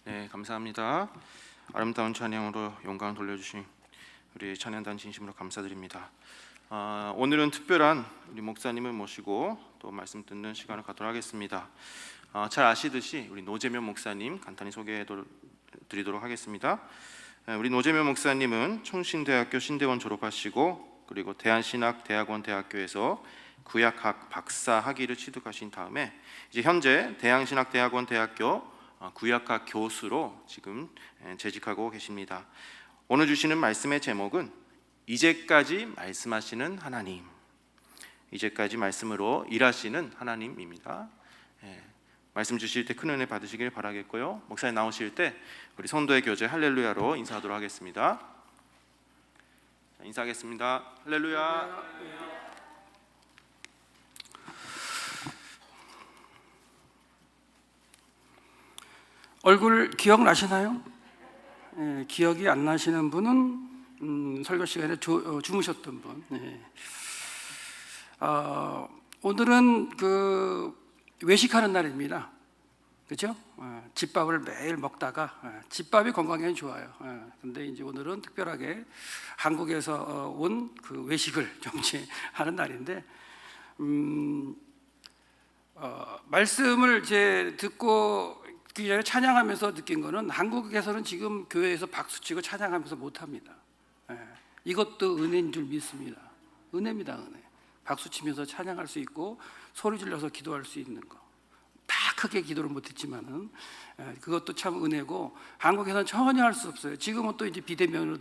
네, 감사합니다. 아름다운 찬양으로 영광을 돌려주신 우리 찬양단 진심으로 감사드립니다. 오늘은 특별한 우리 목사님을 모시고 또 말씀 듣는 시간을 갖도록 하겠습니다. 잘 아시듯이 우리 노재면 목사님 간단히 소개해 드리도록 하겠습니다. 우리 노재면 목사님은 충신대학교 신대원 졸업하시고 그리고 대한신학대학원 대학교에서 구약학 박사 학위를 취득하신 다음에 이제 현재 대한신학대학원 대학교 구약학 교수로 지금 재직하고 계십니다. 오늘 주시는 말씀의 제목은 이제까지 말씀하시는 하나님, 이제까지 말씀으로 일하시는 하나님입니다. 말씀 주실 때 큰 은혜 받으시길 바라겠고요. 목사님 나오실 때 우리 성도의 교제 할렐루야로 인사하도록 하겠습니다. 인사하겠습니다. 할렐루야. 얼굴 기억나시나요? 기억이 안 나시는 분은 설교 시간에 주무셨던 분. 오늘은 그 외식하는 날입니다. 그렇죠? 집밥을 매일 먹다가 집밥이 건강에 좋아요. 근데 이제 오늘은 특별하게 한국에서 온 그 외식을 정치하는 날인데 말씀을 이제 듣고 그 전에 찬양하면서 느낀 거는 한국에서는 지금 교회에서 박수치고 찬양하면서 못합니다. 이것도 은혜인 줄 믿습니다. 은혜입니다. 은혜. 박수치면서 찬양할 수 있고 소리 질러서 기도할 수 있는 거. 다 크게 기도를 못했지만은 그것도 참 은혜고 한국에서는 전혀 할 수 없어요. 지금은 또 이제 비대면으로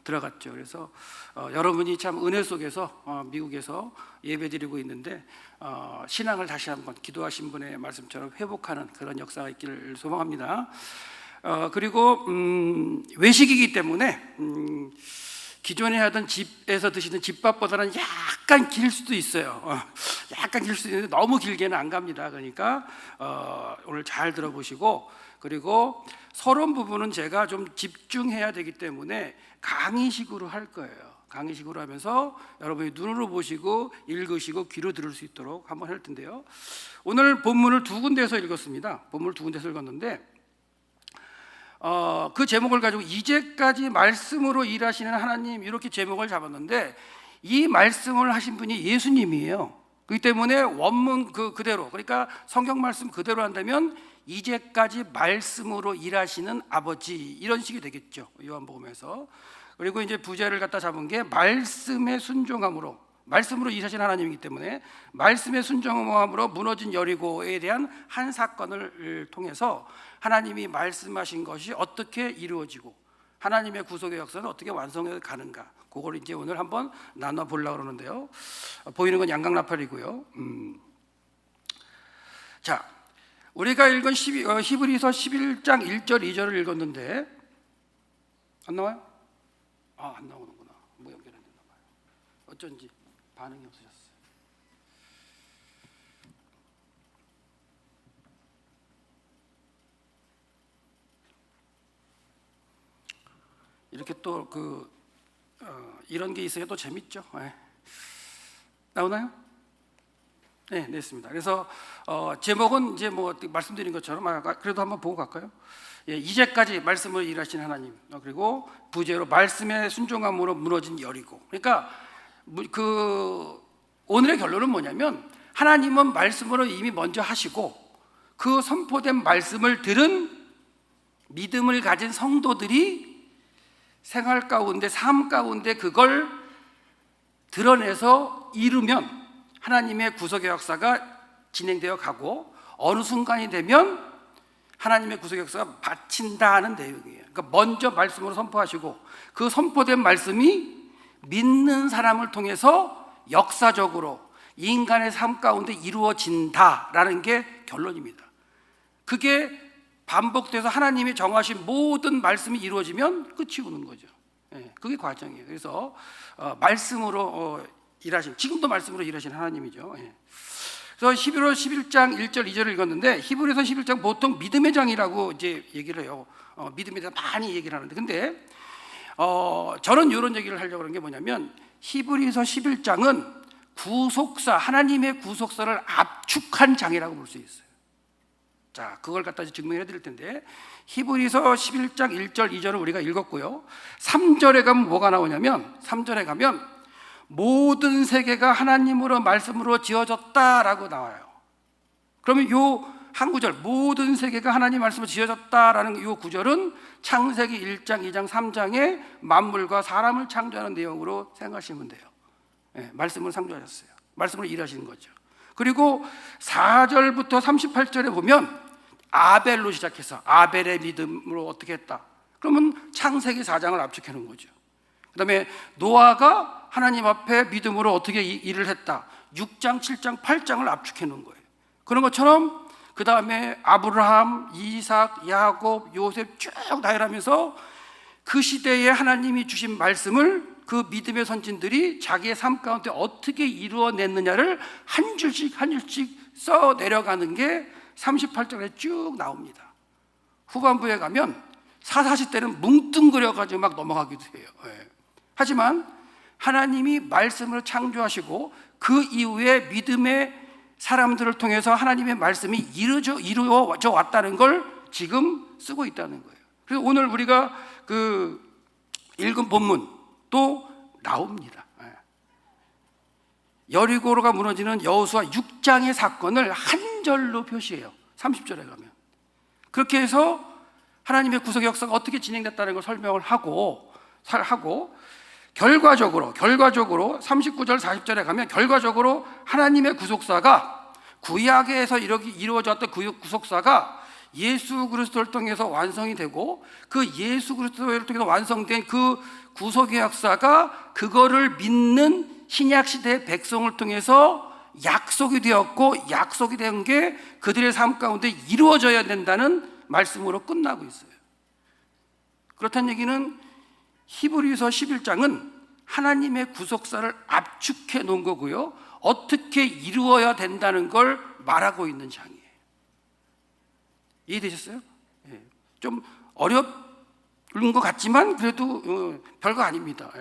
들어갔죠. 그래서 여러분이 참 은혜 속에서 미국에서 예배드리고 있는데 신앙을 다시 한번 기도하신 분의 말씀처럼 회복하는 그런 역사가 있기를 소망합니다. 그리고 외식이기 때문에 기존에 하던 집에서 드시는 집밥보다는 약간 길 수도 있어요. 약간 길 수도 있는데 너무 길게는 안 갑니다. 그러니까 오늘 잘 들어보시고, 그리고 서론 부분은 제가 좀 집중해야 되기 때문에 강의식으로 할 거예요. 강의식으로 하면서 여러분이 눈으로 보시고 읽으시고 귀로 들을 수 있도록 한번 할 텐데요. 오늘 본문을 두 군데에서 읽었습니다. 본문을 두 군데에서 읽었는데 그 제목을 가지고 이제까지 말씀으로 일하시는 하나님, 이렇게 제목을 잡았는데 이 말씀을 하신 분이 예수님이에요. 그렇기 때문에 원문 그대로, 그러니까 성경 말씀 그대로 한다면 이제까지 말씀으로 일하시는 아버지, 이런 식이 되겠죠. 요한복음에서. 그리고 이제 부제를 갖다 잡은 게 말씀의 순종함으로, 말씀으로 일하신 하나님이기 때문에 말씀의 순종함으로 무너진 여리고에 대한 한 사건을 통해서 하나님이 말씀하신 것이 어떻게 이루어지고 하나님의 구속의 역사는 어떻게 완성해 가는가, 그걸 이제 오늘 한번 나눠 보려고 그러는데요. 보이는 건 양강나팔이고요. 자, 우리가 읽은 히브리서 11장 1절 2절을 읽었는데 안 나와요? 안 나오는구나. 뭐 연결 안 됐나 봐요. 어쩐지 반응이 없으셨어요. 이렇게 또 이런 게 있어야 또 재밌죠. 나오나요? 네, 냈습니다. 그래서 제목은 이제 뭐 말씀드린 것처럼 그래도 한번 보고 갈까요? 이제까지 말씀을 일하신 하나님, 그리고 부제로 말씀의 순종함으로 무너진 여리고. 그러니까 오늘의 결론은 뭐냐면 하나님은 말씀으로 이미 먼저 하시고 그 선포된 말씀을 들은 믿음을 가진 성도들이 생활 가운데, 삶 가운데 그걸 드러내서 이루면 하나님의 구속의 역사가 진행되어 가고 어느 순간이 되면 하나님의 구속의 역사가 마친다는 내용이에요. 그러니까 먼저 말씀으로 선포하시고 그 선포된 말씀이 믿는 사람을 통해서 역사적으로 인간의 삶 가운데 이루어진다라는 게 결론입니다. 그게 반복돼서 하나님이 정하신 모든 말씀이 이루어지면 끝이 오는 거죠. 그게 과정이에요. 그래서 말씀으로 지금도 말씀으로 일하신 하나님이죠. 그래서 히브리서 11장 1절 2절을 읽었는데 히브리서 11장 보통 믿음의 장이라고 이제 얘기를 해요. 믿음에 대해서 많이 얘기를 하는데, 근데 저는 이런 얘기를 하려고 하는 게 뭐냐면 히브리서 11장은 구속사, 하나님의 구속사를 압축한 장이라고 볼 수 있어요. 자, 그걸 갖다 증명해 드릴 텐데, 히브리서 11장 1절 2절을 우리가 읽었고요. 3절에 가면 뭐가 나오냐면, 3절에 가면 모든 세계가 하나님으로 말씀으로 지어졌다라고 나와요. 그러면 요 한 구절, 모든 세계가 하나님 말씀으로 지어졌다라는 요 구절은 창세기 1장, 2장, 3장의 만물과 사람을 창조하는 내용으로 생각하시면 돼요. 네, 말씀을 창조하셨어요. 말씀으로 일하시는 거죠. 그리고 4절부터 38절에 보면 아벨로 시작해서 아벨의 믿음으로 어떻게 했다. 그러면 창세기 4장을 압축해 놓은 거죠. 그 다음에 노아가 하나님 앞에 믿음으로 어떻게 일을 했다. 6장, 7장, 8장을 압축해 놓은 거예요. 그런 것처럼 그 다음에 아브라함, 이삭, 야곱, 요셉 쭉 나열하면서 그 시대에 하나님이 주신 말씀을 그 믿음의 선진들이 자기의 삶 가운데 어떻게 이루어냈느냐를 한 줄씩 한 줄씩 써 내려가는 게 38절에 쭉 나옵니다. 후반부에 가면 사사시 때는 뭉뚱그려가지고 막 넘어가기도 해요. 하지만 하나님이 말씀을 창조하시고 그 이후에 믿음의 사람들을 통해서 하나님의 말씀이 이루어져 왔다는 걸 지금 쓰고 있다는 거예요. 그래서 오늘 우리가 그 읽은 본문 또 나옵니다. 여리고가 무너지는 여호수아 6장의 사건을 한 절로 표시해요. 30절에 가면. 그렇게 해서 하나님의 구속의 역사가 어떻게 진행됐다는 걸 설명을 하고 결과적으로 39절 40절에 가면 결과적으로 하나님의 구속사가 구약에서 이루어졌던 구속사가 예수 그리스도를 통해서 완성이 되고 그 예수 그리스도를 통해서 완성된 그 구속의 역사가 그거를 믿는 신약 시대의 백성을 통해서 약속이 되었고 약속이 된 게 그들의 삶 가운데 이루어져야 된다는 말씀으로 끝나고 있어요. 그렇다는 얘기는 히브리서 11장은 하나님의 구속사를 압축해 놓은 거고요. 어떻게 이루어야 된다는 걸 말하고 있는 장이에요. 이해되셨어요? 좀 어려운 것 같지만 그래도 별거 아닙니다.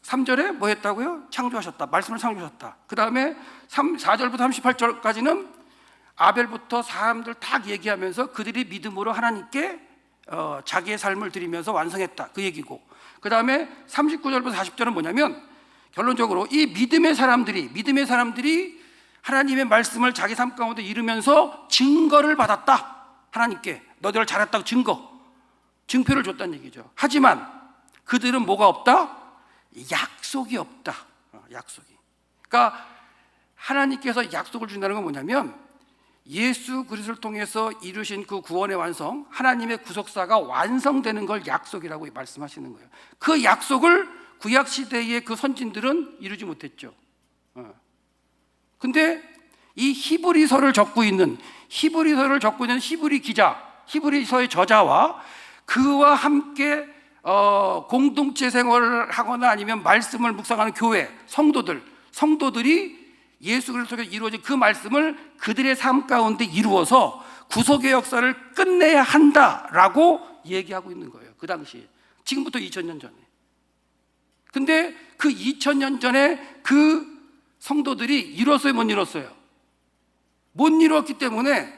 3절에 뭐 했다고요? 창조하셨다. 말씀을 창조하셨다. 그 다음에 4절부터 38절까지는 아벨부터 사람들 다 얘기하면서 그들이 믿음으로 하나님께 자기의 삶을 드리면서 완성했다. 그 얘기고, 그 다음에 39절부터 40절은 뭐냐면 결론적으로 이 믿음의 사람들이 하나님의 말씀을 자기 삶 가운데 이루면서 증거를 받았다. 하나님께 너희들 잘했다고 증표를 줬다는 얘기죠. 하지만 그들은 뭐가 없다? 약속이 없다. 약속이. 그러니까 하나님께서 약속을 준다는 건 뭐냐면 예수 그리스도를 통해서 이루신 그 구원의 완성, 하나님의 구속사가 완성되는 걸 약속이라고 말씀하시는 거예요. 그 약속을 구약 시대의 그 선진들은 이루지 못했죠. 근데 이 히브리서를 적고 있는 히브리 기자, 히브리서의 저자와 그와 함께 공동체 생활을 하거나 아니면 말씀을 묵상하는 교회, 성도들이 예수 그리스도가 이루어진 그 말씀을 그들의 삶 가운데 이루어서 구속의 역사를 끝내야 한다라고 얘기하고 있는 거예요. 그 당시에. 지금부터 2000년 전에. 근데 그 2000년 전에 그 성도들이 이뤘어요, 못 이뤘어요? 못 이뤘기 때문에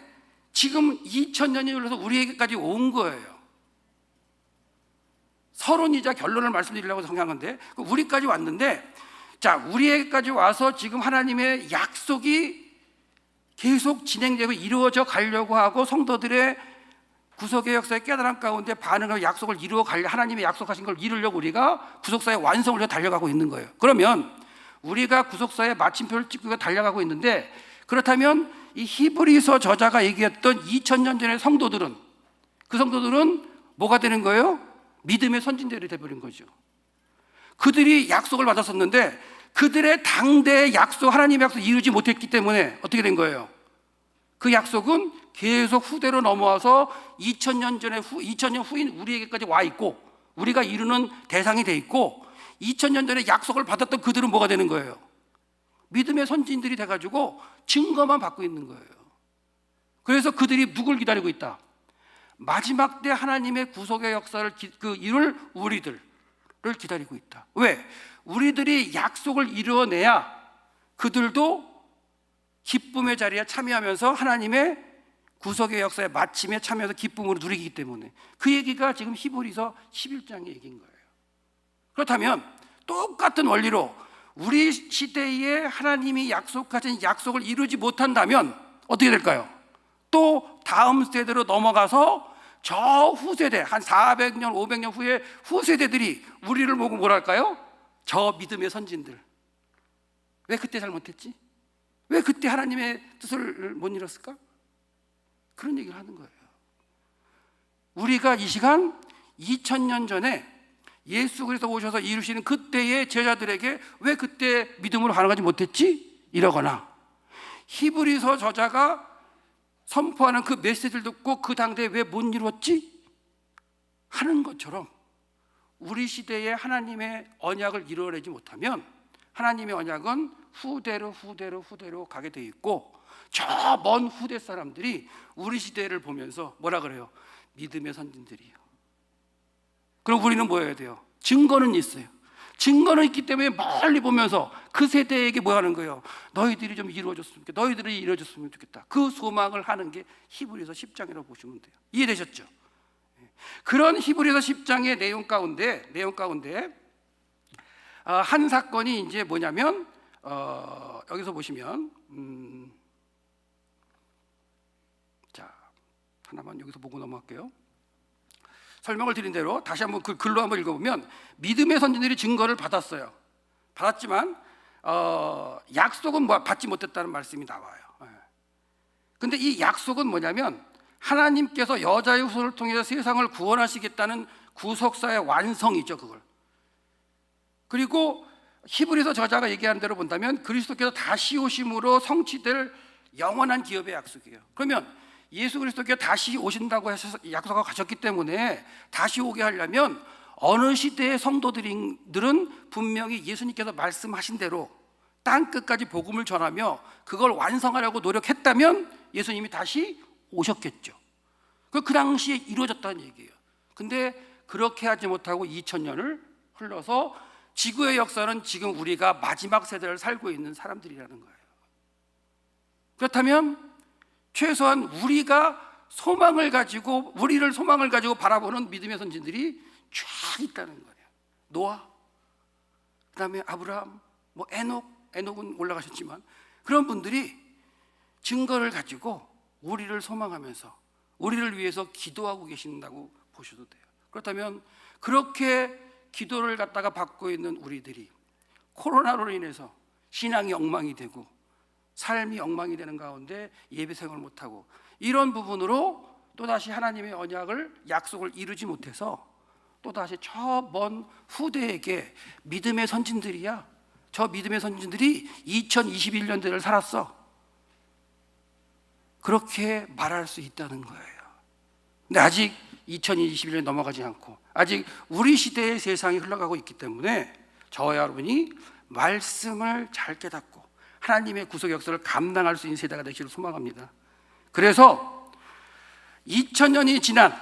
지금 2000년이 흘러서 우리에게까지 온 거예요. 서론이자 결론을 말씀드리려고 생각한 건데 우리까지 왔는데, 자, 우리에게까지 와서 지금 하나님의 약속이 계속 진행되고 이루어져 가려고 하고 성도들의 구속의 역사의 깨달음 가운데 반응하고 약속을 이루어 가려, 하나님의 약속하신 걸 이루려고 우리가 구속사의 완성을 위해 달려가고 있는 거예요. 그러면 우리가 구속사의 마침표를 찍고 달려가고 있는데, 그렇다면 이 히브리서 저자가 얘기했던 2000년 전의 성도들은, 그 성도들은 뭐가 되는 거예요? 믿음의 선진들이 되어버린 거죠. 그들이 약속을 받았었는데 그들의 당대의 약속, 하나님의 약속 이루지 못했기 때문에 어떻게 된 거예요? 그 약속은 계속 후대로 넘어와서 2000년 후인 우리에게까지 와 있고 우리가 이루는 대상이 돼 있고, 2000년 전에 약속을 받았던 그들은 뭐가 되는 거예요? 믿음의 선진들이 돼가지고 증거만 받고 있는 거예요. 그래서 그들이 누굴 기다리고 있다? 마지막 때 하나님의 구속의 역사를 이룰 우리들을 기다리고 있다. 왜? 우리들이 약속을 이루어내야 그들도 기쁨의 자리에 참여하면서 하나님의 구속의 역사의 마침에 참여해서 기쁨으로 누리기 때문에 그 얘기가 지금 히브리서 11장의 얘기인 거예요. 그렇다면 똑같은 원리로 우리 시대에 하나님이 약속하신 약속을 이루지 못한다면 어떻게 될까요? 또 다음 세대로 넘어가서 저 후세대 한 400년 500년 후에 후세대들이 우리를 보고 뭐랄까요? 저 믿음의 선진들, 왜 그때 잘못했지? 왜 그때 하나님의 뜻을 못 이뤘을까? 그런 얘기를 하는 거예요. 우리가 이 시간 2000년 전에 예수 그리스도 오셔서 이루시는 그때의 제자들에게 왜 그때 믿음으로 반응하지 못했지? 이러거나 히브리서 저자가 선포하는 그 메시지를 듣고 그 당대에 왜 못 이루었지? 하는 것처럼 우리 시대에 하나님의 언약을 이루어내지 못하면 하나님의 언약은 후대로 가게 돼 있고 저 먼 후대 사람들이 우리 시대를 보면서 뭐라 그래요? 믿음의 선진들이요. 그럼 우리는 뭐 해야 돼요? 증거는 있어요. 증거는 있기 때문에 멀리 보면서 그 세대에게 뭐 하는 거예요? 너희들이 좀 이루어졌으면 좋겠다. 너희들이 이루어졌으면 좋겠다. 그 소망을 하는 게 히브리서 10장이라고 보시면 돼요. 이해되셨죠? 그런 히브리서 10장의 내용 가운데 한 사건이 이제 뭐냐면 여기서 보시면 자 하나만 여기서 보고 넘어갈게요. 설명을 드린 대로 다시 한번 그 글로 한번 읽어보면 믿음의 선진들이 증거를 받았어요. 받았지만 약속은 받지 못했다는 말씀이 나와요. 근데 이 약속은 뭐냐면 하나님께서 여자의 후손을 통해서 세상을 구원하시겠다는 구속사의 완성이죠. 그걸. 그리고 히브리서 저자가 얘기하는 대로 본다면 그리스도께서 다시 오심으로 성취될 영원한 기업의 약속이에요. 그러면 예수 그리스도께서 다시 오신다고 하셔서 약속하고 가셨기 때문에 다시 오게 하려면 어느 시대의 성도들은 분명히 예수님께서 말씀하신 대로 땅 끝까지 복음을 전하며 그걸 완성하려고 노력했다면 예수님이 다시 오셨겠죠. 그 당시에 이루어졌다는 얘기예요. 근데 그렇게 하지 못하고 2000년을 흘러서 지구의 역사는 지금 우리가 마지막 세대를 살고 있는 사람들이라는 거예요. 그렇다면 최소한 우리를 소망을 가지고 바라보는 믿음의 선진들이 쫙 있다는 거예요. 노아, 그다음에 아브라함, 에녹은 올라가셨지만 그런 분들이 증거를 가지고 우리를 소망하면서 우리를 위해서 기도하고 계신다고 보셔도 돼요. 그렇다면 그렇게 기도를 갖다가 받고 있는 우리들이 코로나로 인해서 신앙이 엉망이 되고 삶이 엉망이 되는 가운데 예배 생활을 못하고 이런 부분으로 또다시 하나님의 약속을 이루지 못해서 또다시 저 먼 후대에게 믿음의 선진들이야. 저 믿음의 선진들이 2021년대를 살았어. 그렇게 말할 수 있다는 거예요. 근데 아직 2021년이 넘어가지 않고 아직 우리 시대의 세상이 흘러가고 있기 때문에 저와 여러분이 말씀을 잘 깨닫고 하나님의 구속 역사를 감당할 수 있는 세대가 되기를 소망합니다. 그래서 2000년이 지난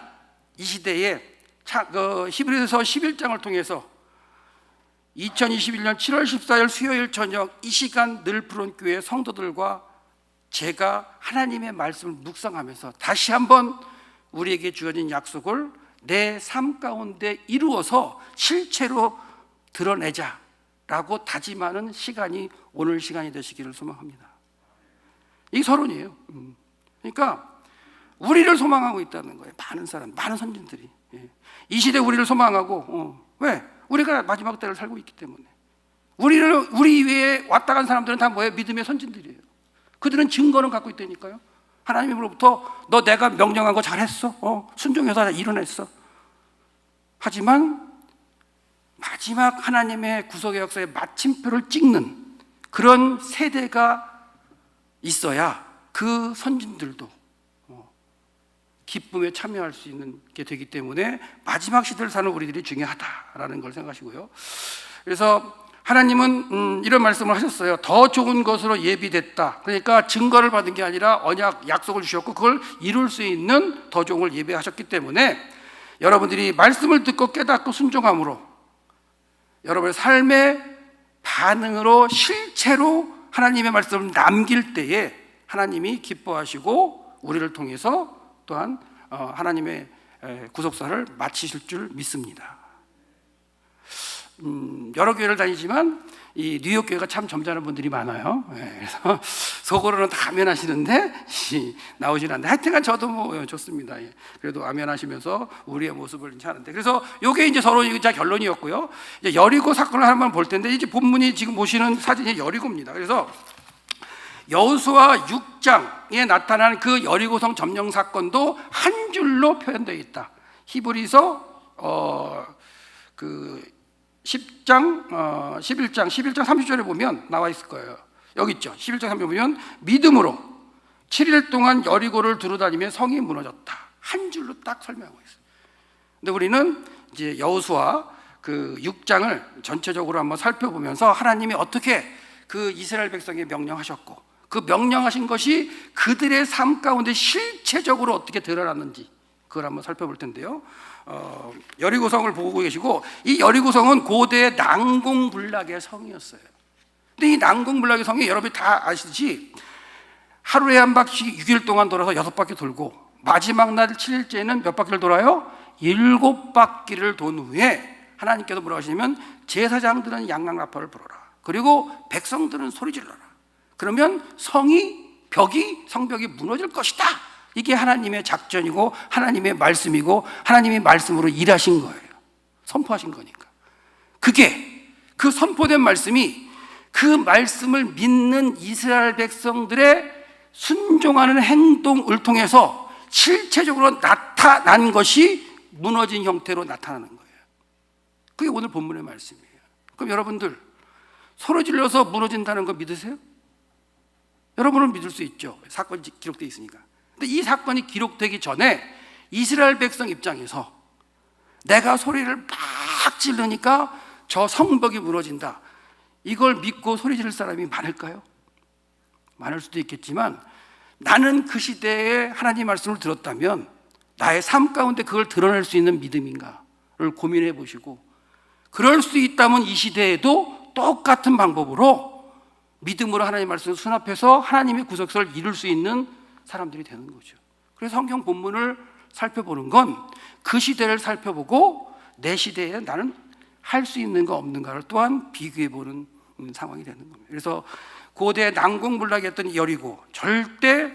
이 시대에 히브리서 11장을 통해서 2021년 7월 14일 수요일 저녁 이 시간 늘 푸른 교회 성도들과 제가 하나님의 말씀을 묵상하면서 다시 한번 우리에게 주어진 약속을 내 삶 가운데 이루어서 실체로 드러내자라고 다짐하는 시간이 오늘 시간이 되시기를 소망합니다. 이게 서론이에요. 그러니까 우리를 소망하고 있다는 거예요. 많은 선진들이. 이 시대 우리를 소망하고 왜? 우리가 마지막 때를 살고 있기 때문에. 우리 위에 왔다 간 사람들은 다 뭐예요? 믿음의 선진들이에요. 그들은 증거는 갖고 있다니까요. 하나님으로부터 너 내가 명령한 거 잘했어. 순종해서 다 이뤄냈어. 하지만 마지막 하나님의 구속의 역사의 마침표를 찍는 그런 세대가 있어야 그 선진들도 기쁨에 참여할 수 있는 게 되기 때문에 마지막 시대를 사는 우리들이 중요하다라는 걸 생각하시고요. 그래서 하나님은 이런 말씀을 하셨어요. 더 좋은 것으로 예비됐다. 그러니까 증거를 받은 게 아니라 언약 약속을 주셨고 그걸 이룰 수 있는 더 좋은 걸 예비하셨기 때문에 여러분들이 말씀을 듣고 깨닫고 순종함으로 여러분의 삶의 반응으로 실체로 하나님의 말씀을 남길 때에 하나님이 기뻐하시고 우리를 통해서 또한 하나님의 구속사를 마치실 줄 믿습니다. 여러 교회를 다니지만 이 뉴욕 교회가 참 점잖은 분들이 많아요. 그래서 속으로는 다 아멘하시는데 나오질 않는데, 하여튼간 저도 뭐 좋습니다. 그래도 아멘하시면서 우리의 모습을 하는데, 그래서 이게 이제 서로 이제 결론이었고요. 이제 여리고 사건을 한번 볼 텐데, 이제 본문이 지금 보시는 사진이 여리고입니다. 그래서 여호수아 6장에 나타난 그 여리고성 점령 사건도 한 줄로 표현되어 있다. 히브리서 그 11장 30절에 보면 나와 있을 거예요. 여기 있죠. 11장 30절에 보면 믿음으로 7일 동안 여리고를 두루다니며 성이 무너졌다. 한 줄로 딱 설명하고 있어요. 근데 우리는 이제 여호수아 그 6장을 전체적으로 한번 살펴보면서 하나님이 어떻게 그 이스라엘 백성에 명령하셨고, 그 명령하신 것이 그들의 삶 가운데 실체적으로 어떻게 드러났는지 그걸 한번 살펴볼 텐데요. 여리고성을 보고 계시고, 이 여리고성은 고대 난공불락의 성이었어요. 근데 이 난공불락의 성이 여러분이 다 아시듯이 하루에 한 바퀴 6일 동안 돌아서 6바퀴 돌고, 마지막 날 7일째는 몇 바퀴를 돌아요? 7바퀴를 돈 후에 하나님께서 뭐라고 하시냐면, 제사장들은 양랑라파를 불어라, 그리고 백성들은 소리 질러라. 그러면 성벽이 무너질 것이다. 이게 하나님의 작전이고 하나님의 말씀이고 하나님의 말씀으로 일하신 거예요. 선포하신 거니까. 그 선포된 말씀이 그 말씀을 믿는 이스라엘 백성들의 순종하는 행동을 통해서 실체적으로 나타난 것이 무너진 형태로 나타나는 거예요. 그게 오늘 본문의 말씀이에요. 그럼 여러분들, 소리 질러서 무너진다는 거 믿으세요? 여러분은 믿을 수 있죠. 사건이 기록되어 있으니까. 근데 이 사건이 기록되기 전에 이스라엘 백성 입장에서 내가 소리를 막 지르니까 저 성벽이 무너진다, 이걸 믿고 소리 지를 사람이 많을까요? 많을 수도 있겠지만, 나는 그 시대에 하나님 말씀을 들었다면 나의 삶 가운데 그걸 드러낼 수 있는 믿음인가를 고민해 보시고, 그럴 수 있다면 이 시대에도 똑같은 방법으로 믿음으로 하나님 말씀을 수납해서 하나님의 구속사를 이룰 수 있는 사람들이 되는 거죠. 그래서 성경 본문을 살펴보는 건 그 시대를 살펴보고 내 시대에 나는 할 수 있는 거 없는가를 또한 비교해 보는 상황이 되는 겁니다. 그래서 고대 난공불락이었던 여리고, 절대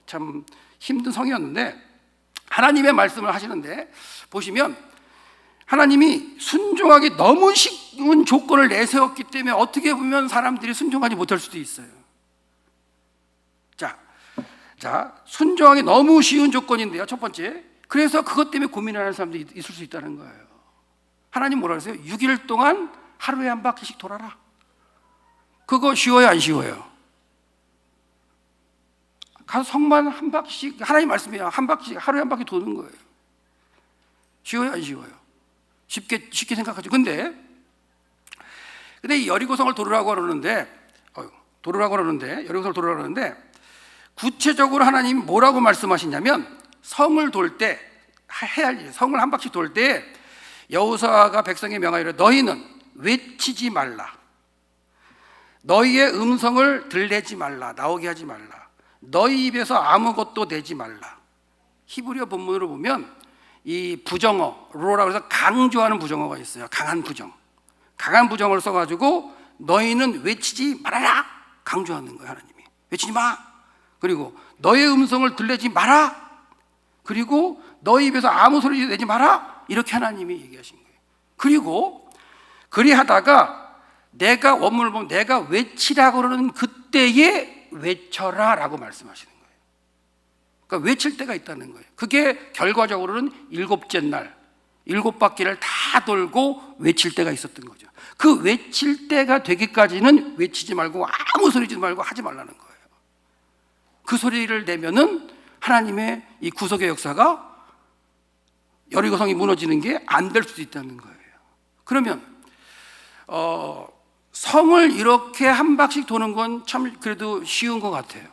참 힘든 성이었는데 하나님의 말씀을 하시는데, 보시면 하나님이 순종하기 너무 쉬운 조건을 내세웠기 때문에 어떻게 보면 사람들이 순종하지 못할 수도 있어요. 자, 순종하기 너무 쉬운 조건인데요. 첫 번째, 그래서 그것 때문에 고민하는 사람들이 있을 수 있다는 거예요. 하나님 뭐라 그러세요? 6일 동안 하루에 한 바퀴씩 돌아라. 그거 쉬워요, 안 쉬워요? 가서 성만 한 바퀴씩, 하나님 말씀이야, 한 바퀴씩 하루에 한 바퀴 도는 거예요. 쉬워요, 안 쉬워요? 쉽게 생각하죠. 근데 이 여리고성을 도르라고 그러는데, 여리고성을 도르라고 그러는데, 구체적으로 하나님이 뭐라고 말씀하시냐면, 성을 돌 때 해야 할 일, 성을 한 바퀴 돌 때 여호수아가 백성에 명하기를, 너희는 외치지 말라, 너희의 음성을 들내지 말라, 나오게 하지 말라, 너희 입에서 아무것도 내지 말라. 히브리어 본문으로 보면 이 부정어, 로라고 해서 강조하는 부정어가 있어요. 강한 부정어를 써가지고 너희는 외치지 말아라, 강조하는 거예요. 하나님이 외치지 마, 그리고 너의 음성을 들내지 마라, 그리고 너희 입에서 아무 소리 내지 마라, 이렇게 하나님이 얘기하신 거예요. 그리고 그리하다가 내가 원문을 보면 내가 외치라고 그러는 그때에 외쳐라 라고 말씀하시는 거예요. 그러니까 외칠 때가 있다는 거예요. 그게 결과적으로는 7째 날 7바퀴를 다 돌고 외칠 때가 있었던 거죠. 그 외칠 때가 되기까지는 외치지 말고 아무 소리 지지 말고 하지 말라는 거예요. 그 소리를 내면은 하나님의 이 구속의 역사가, 여리고성이 무너지는 게 안 될 수도 있다는 거예요. 그러면 성을 이렇게 한 바퀴씩 도는 건 참 그래도 쉬운 것 같아요.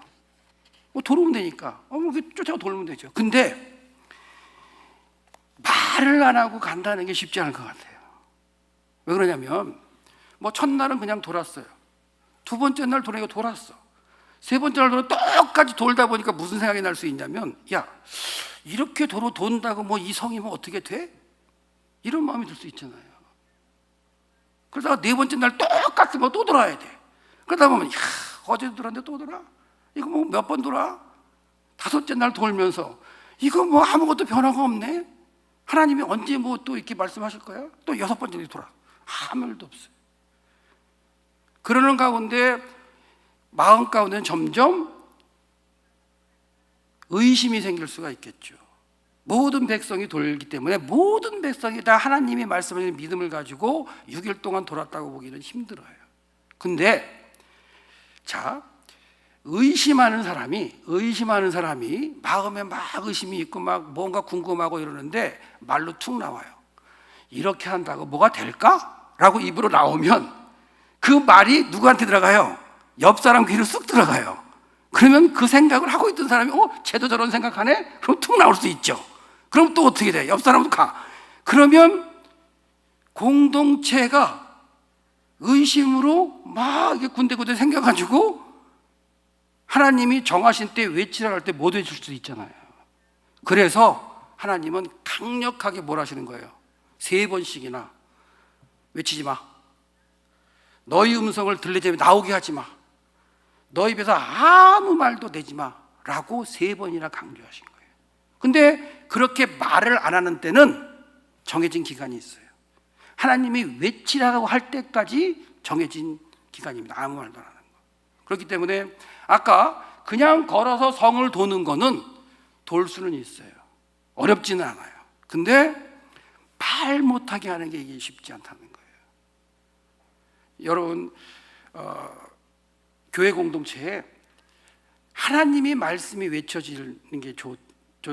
돌으면 되니까 쫓아가 돌면 되죠. 근데 말을 안 하고 간다는 게 쉽지 않을 것 같아요. 왜 그러냐면, 첫날은 그냥 돌았어요. 두 번째 날 돌아서 돌았어. 세 번째 날 똑같이 돌다 보니까 무슨 생각이 날 수 있냐면, 야, 이렇게 도로 돈다고 뭐 이 성이 뭐 어떻게 돼? 이런 마음이 들 수 있잖아요. 그러다가 네 번째 날 똑같이 뭐 또 돌아야 돼. 그러다 보면, 야, 어제도 돌았는데 또 돌아? 이거 뭐 몇 번 돌아? 다섯째 날 돌면서 이거 뭐 아무것도 변화가 없네? 하나님이 언제 뭐 또 이렇게 말씀하실 거야? 또 여섯 번째 돌아. 아무 일도 없어요. 그러는 가운데 마음 가운데는 점점 의심이 생길 수가 있겠죠. 모든 백성이 돌기 때문에 모든 백성이 다 하나님의 말씀을 믿음을 가지고 6일 동안 돌았다고 보기는 힘들어요. 근데 자, 의심하는 사람이 마음에 막 의심이 있고 막 뭔가 궁금하고 이러는데 말로 툭 나와요. 이렇게 한다고 뭐가 될까? 라고 입으로 나오면 그 말이 누구한테 들어가요? 옆 사람 귀로 쑥 들어가요. 그러면 그 생각을 하고 있던 사람이 쟤도 저런 생각하네? 그럼 툭 나올 수 있죠. 그럼 또 어떻게 돼? 옆 사람도 가. 그러면 공동체가 의심으로 막 이렇게 군데군데 생겨가지고 하나님이 정하신 때 외치라고 할 때 못 외칠 수도 있잖아요. 그래서 하나님은 강력하게 뭘 하시는 거예요? 3번씩이나 외치지 마. 너희 음성을 들리지 나오게 하지 마. 너희 입에서 아무 말도 내지 마. 라고 3번이나 강조하신 거예요. 근데 그렇게 말을 안 하는 때는 정해진 기간이 있어요. 하나님이 외치라고 할 때까지 정해진 기간입니다. 아무 말도 안 하는 거. 그렇기 때문에 아까 그냥 걸어서 성을 도는 거는 돌 수는 있어요. 어렵지는 않아요. 근데 말 못하게 하는 게 이게 쉽지 않다는 거예요. 여러분, 교회 공동체에 하나님의 말씀이 외쳐지는 게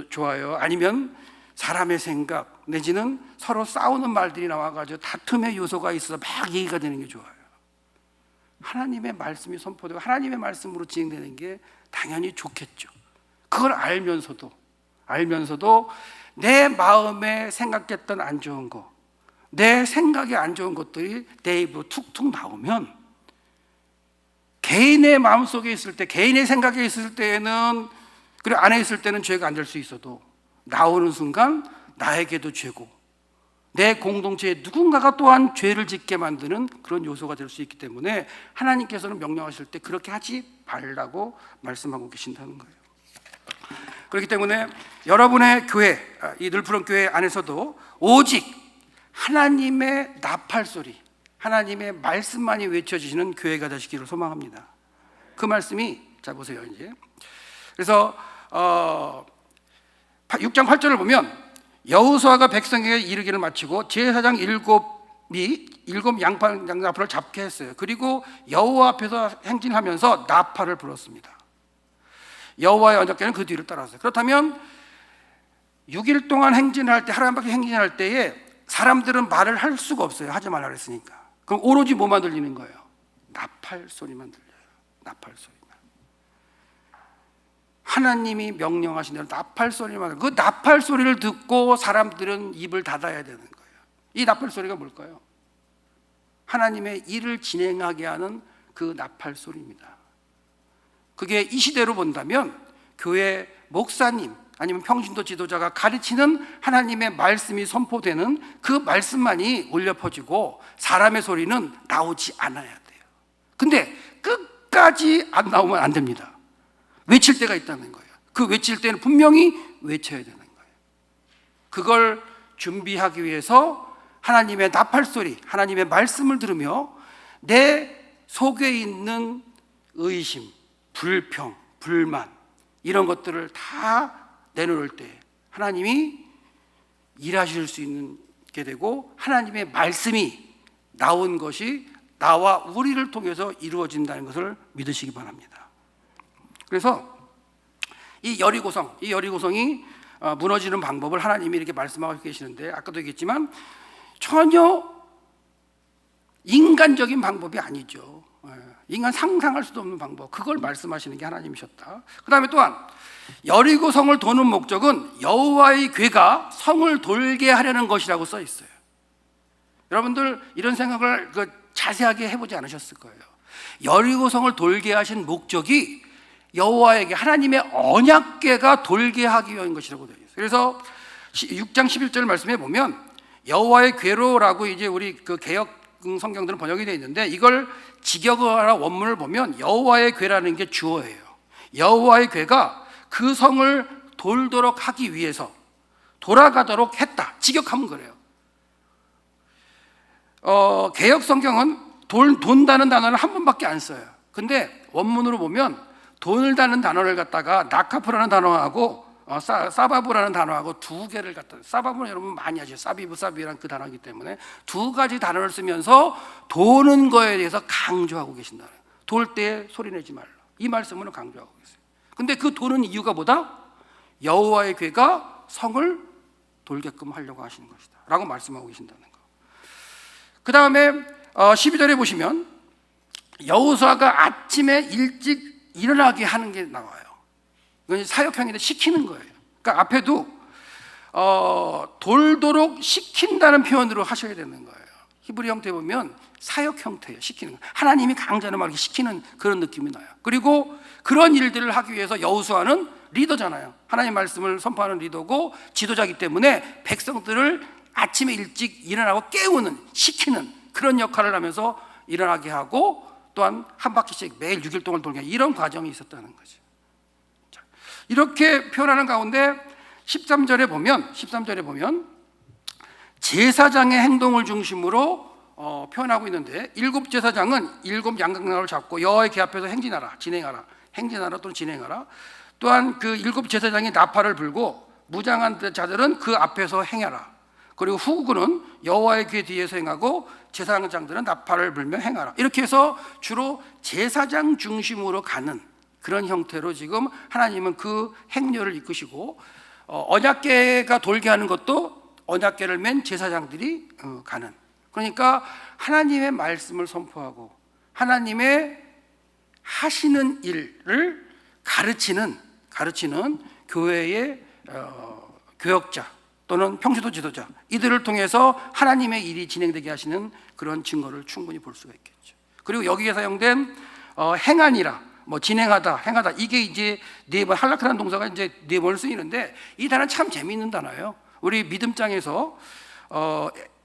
좋아요? 아니면 사람의 생각 내지는 서로 싸우는 말들이 나와가지고 다툼의 요소가 있어서 막 얘기가 되는 게 좋아요? 하나님의 말씀이 선포되고 하나님의 말씀으로 진행되는 게 당연히 좋겠죠. 그걸 알면서도 내 마음에 생각했던 안 좋은 거, 내 생각에 안 좋은 것들이 내 입으로 툭툭 나오면 개인의 마음속에 있을 때, 개인의 생각에 있을 때에는, 그리고 안에 있을 때는 죄가 안 될 수 있어도 나오는 순간 나에게도 죄고 내 공동체에 누군가가 또한 죄를 짓게 만드는 그런 요소가 될 수 있기 때문에 하나님께서는 명령하실 때 그렇게 하지 말라고 말씀하고 계신다는 거예요. 그렇기 때문에 여러분의 교회, 이 늘푸른 교회 안에서도 오직 하나님의 나팔 소리, 하나님의 말씀만이 외쳐지시는 교회가 되시기를 소망합니다. 그 말씀이, 자 보세요 이제. 그래서 6장 8절을 보면 여호수아가 백성에게 이르기를 마치고 제사장 일곱 양나팔을 잡게 했어요. 그리고 여호와 앞에서 행진하면서 나팔을 불었습니다. 여호와의 언약궤는 그 뒤를 따랐어요. 그렇다면 6일 동안 행진할 때, 하루 한 바퀴 행진할 때에 사람들은 말을 할 수가 없어요. 하지 말라 그랬으니까. 그럼 오로지 뭐만 들리는 거예요? 나팔 소리만 들려요. 나팔 소리만. 하나님이 명령하신 대로 나팔 소리만, 그 나팔 소리를 듣고 사람들은 입을 닫아야 되는 거예요. 이 나팔 소리가 뭘까요? 하나님의 일을 진행하게 하는 그 나팔 소리입니다. 그게 이 시대로 본다면 교회 목사님 아니면 평신도 지도자가 가르치는 하나님의 말씀이 선포되는 그 말씀만이 울려 퍼지고 사람의 소리는 나오지 않아야 돼요. 근데 끝까지 안 나오면 안 됩니다. 외칠 때가 있다는 거예요. 그 외칠 때는 분명히 외쳐야 되는 거예요. 그걸 준비하기 위해서 하나님의 나팔 소리, 하나님의 말씀을 들으며 내 속에 있는 의심, 불평, 불만 이런 것들을 다 내놓을 때 하나님이 일하실 수 있게 되고 하나님의 말씀이 나온 것이 나와 우리를 통해서 이루어진다는 것을 믿으시기 바랍니다. 그래서 이 여리고성이 무너지는 방법을 하나님이 이렇게 말씀하고 계시는데 아까도 얘기했지만 전혀 인간적인 방법이 아니죠. 인간 상상할 수도 없는 방법, 그걸 말씀하시는 게 하나님이셨다. 그 다음에 또한 여리고성을 도는 목적은 여호와의 궤가 성을 돌게 하려는 것이라고 써 있어요. 여러분들 이런 생각을 자세하게 해보지 않으셨을 거예요. 여리고성을 돌게 하신 목적이 여호와에게 하나님의 언약궤가 돌게 하기 위한 것이라고 되어 있어요. 그래서 6장 11절 말씀에 보면 여호와의 궤로라고 이제 우리 그 개역 성경들은 번역이 되어 있는데, 이걸 직역어라 원문을 보면 여호와의 궤라는 게 주어예요. 여호와의 궤가 그 성을 돌도록 하기 위해서 돌아가도록 했다, 직역하면 그래요. 개역 성경은 돈다는 단어를 한 번밖에 안 써요. 근데 원문으로 보면 돈을 다는 단어를 갖다가 나카프라는 단어하고 사바브라는 단어하고 두 개를 갖다, 사바브는 여러분 많이 하죠. 사비브 사비라는 그 단어이기 때문에 두 가지 단어를 쓰면서 도는 거에 대해서 강조하고 계신다. 돌 때 소리 내지 말라, 이 말씀으로 강조하고 계세요. 근데 그 도는 이유가 뭐다? 여호와의 궤가 성을 돌게끔 하려고 하시는 것이다 라고 말씀하고 계신다는 거. 그 다음에 12절에 보시면 여호수아가 아침에 일찍 일어나게 하는 게 나와요. 이건 사역형인데 시키는 거예요. 그러니까 앞에도 돌도록 시킨다는 표현으로 하셔야 되는 거예요. 히브리 형태 보면 사역 형태예요. 시키는 거. 하나님이 강자는 막 시키는 그런 느낌이 나요. 그리고 그런 일들을 하기 위해서 여호수아는 리더잖아요. 하나님 말씀을 선포하는 리더고 지도자이기 때문에 백성들을 아침에 일찍 일어나고 깨우는, 시키는 그런 역할을 하면서 일어나게 하고, 또한 한 바퀴씩 매일 6일 동안 돌게 하는 이런 과정이 있었다는 거죠. 자, 이렇게 표현하는 가운데 13절에 보면 제사장의 행동을 중심으로 표현하고 있는데, 7 제사장은 7 양각나를 잡고 여호와의 궤 앞에서 행진하라 또는 진행하라. 또한 그 7 제사장이 나팔을 불고 무장한 자들은 그 앞에서 행하라. 그리고 후구는 여호와의 궤 뒤에서 행하고 제사장들은 나팔을 불며 행하라. 이렇게 해서 주로 제사장 중심으로 가는 그런 형태로 지금 하나님은 그 행렬을 이끄시고, 언약궤가 돌게 하는 것도 언약궤를 맨 제사장들이 가는, 그러니까 하나님의 말씀을 선포하고 하나님의 하시는 일을 가르치는 교회의 교역자 또는 평시도 지도자, 이들을 통해서 하나님의 일이 진행되게 하시는 그런 증거를 충분히 볼 수가 있겠죠. 그리고 여기에 사용된 행하니라, 진행하다, 행하다, 이게 이제 네 번, 할락하는 동사가 이제 네 번을 쓰이는데, 이 단어는 참 재미있는 단어예요. 우리 믿음장에서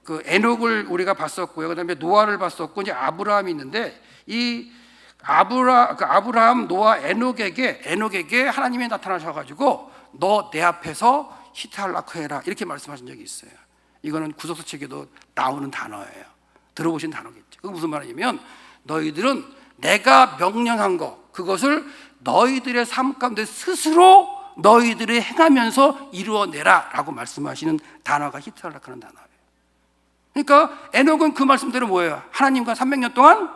그 에녹을 우리가 봤었고요. 그다음에 노아를 봤었고, 이제 아브라함이 있는데, 이 아브라함, 노아, 에녹에게 하나님이 나타나셔가지고 너 내 앞에서 히탈라크 해라 이렇게 말씀하신 적이 있어요. 이거는 구속서 책에도 나오는 단어예요. 들어보신 단어겠죠. 그게 무슨 말이냐면, 너희들은 내가 명령한 거, 그것을 너희들의 삶 가운데 스스로 너희들이 행하면서 이루어내라 라고 말씀하시는 단어가 히탈라크라는 단어예요. 그러니까 에녹은 그 말씀대로 뭐예요? 하나님과 300년 동안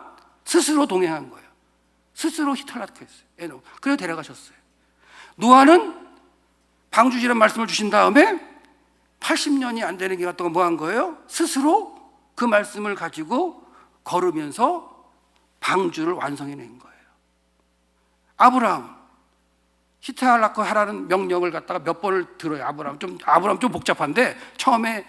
스스로 동행한 거예요. 스스로 히탈라크 했어요. 에녹. 그래서 데려가셨어요. 노아는 방주시라는 말씀을 주신 다음에 80년이 안 되는 기간 동안 뭐 한 거예요? 스스로 그 말씀을 가지고 걸으면서 방주를 완성해낸 거예요. 아브라함, 히탈라크 하라는 명령을 갖다가 몇 번을 들어요. 아브라함 좀 복잡한데, 처음에